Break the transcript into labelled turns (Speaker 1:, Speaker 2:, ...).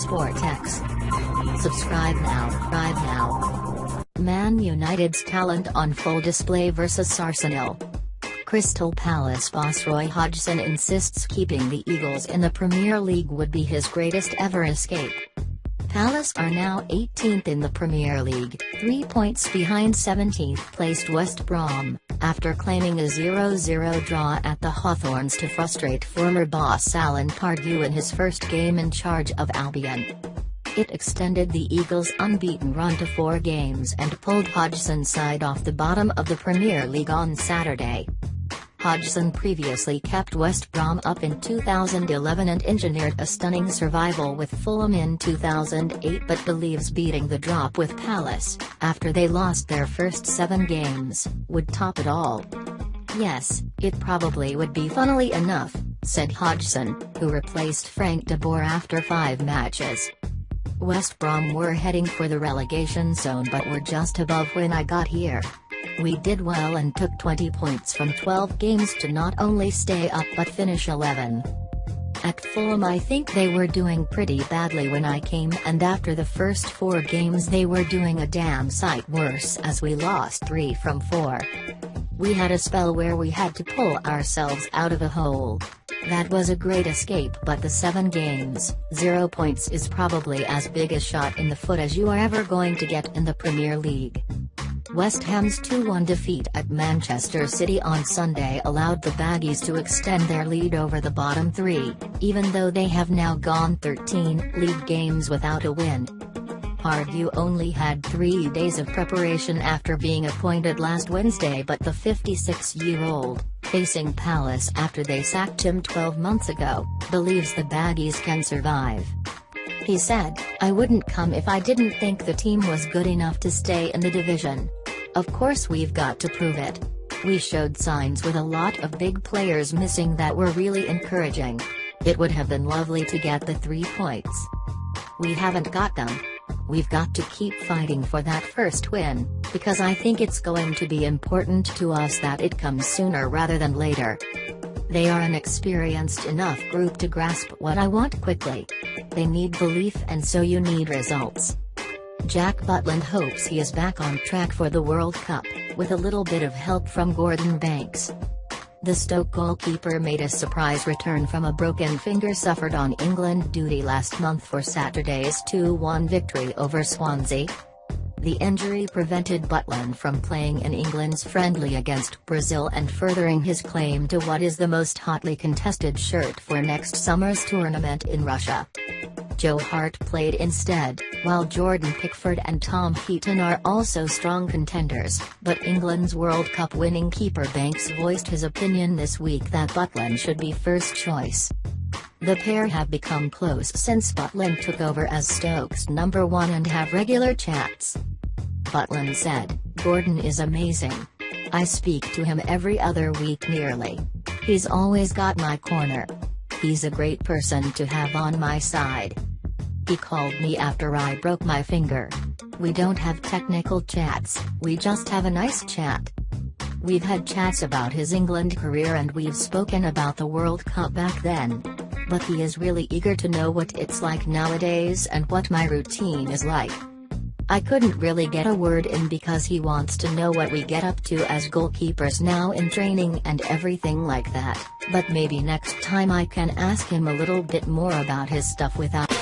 Speaker 1: SportX. Subscribe now. Man United's talent on full display versus Arsenal. Crystal Palace boss Roy Hodgson insists keeping the Eagles in the Premier League would be his greatest ever escape. Palace are now 18th in the Premier League, 3 points behind 17th-placed West Brom, after claiming a 0-0 draw at the Hawthorns to frustrate former boss Alan Pardew in his first game in charge of Albion. It extended the Eagles' unbeaten run to 4 games and pulled Hodgson's side off the bottom of the Premier League on Saturday. Hodgson previously kept West Brom up in 2011 and engineered a stunning survival with Fulham in 2008, but believes beating the drop with Palace, after they lost their first 7 games, would top it all. "Yes, it probably would be, funnily enough," said Hodgson, who replaced Frank de Boer after 5 matches. "West Brom were heading for the relegation zone but were just above when I got here. We did well and took 20 points from 12 games to not only stay up but finish 11. At Fulham I think they were doing pretty badly when I came, and after the first 4 games they were doing a damn sight worse as we lost 3 from 4. We had a spell where we had to pull ourselves out of a hole. That was a great escape, but the 7 games, 0 points is probably as big a shot in the foot as you are ever going to get in the Premier League." West Ham's 2-1 defeat at Manchester City on Sunday allowed the Baggies to extend their lead over the bottom 3, even though they have now gone 13 league games without a win. Pardew only had 3 days of preparation after being appointed last Wednesday, but the 56-year-old, facing Palace after they sacked him 12 months ago, believes the Baggies can survive. He said, "I wouldn't come if I didn't think the team was good enough to stay in the division. Of course we've got to prove it. We showed signs with a lot of big players missing that were really encouraging. It would have been lovely to get the 3 points. We haven't got them. We've got to keep fighting for that first win, because I think it's going to be important to us that it comes sooner rather than later. They are an experienced enough group to grasp what I want quickly. They need belief, and so you need results." Jack Butland hopes he is back on track for the World Cup, with a little bit of help from Gordon Banks. The Stoke goalkeeper made a surprise return from a broken finger suffered on England duty last month for Saturday's 2-1 victory over Swansea. The injury prevented Butland from playing in England's friendly against Brazil and furthering his claim to what is the most hotly contested shirt for next summer's tournament in Russia. Joe Hart played instead, while Jordan Pickford and Tom Heaton are also strong contenders, but England's World Cup winning keeper Banks voiced his opinion this week that Butland should be first choice. The pair have become close since Butland took over as Stoke's number 1 and have regular chats. Butland said, "Gordon is amazing. I speak to him every other week nearly. He's always got my corner. He's a great person to have on my side. He called me after I broke my finger. We don't have technical chats, we just have a nice chat. We've had chats about his England career and we've spoken about the World Cup back then. But he is really eager to know what it's like nowadays and what my routine is like. I couldn't really get a word in because he wants to know what we get up to as goalkeepers now in training and everything like that, but maybe next time I can ask him a little bit more about his stuff without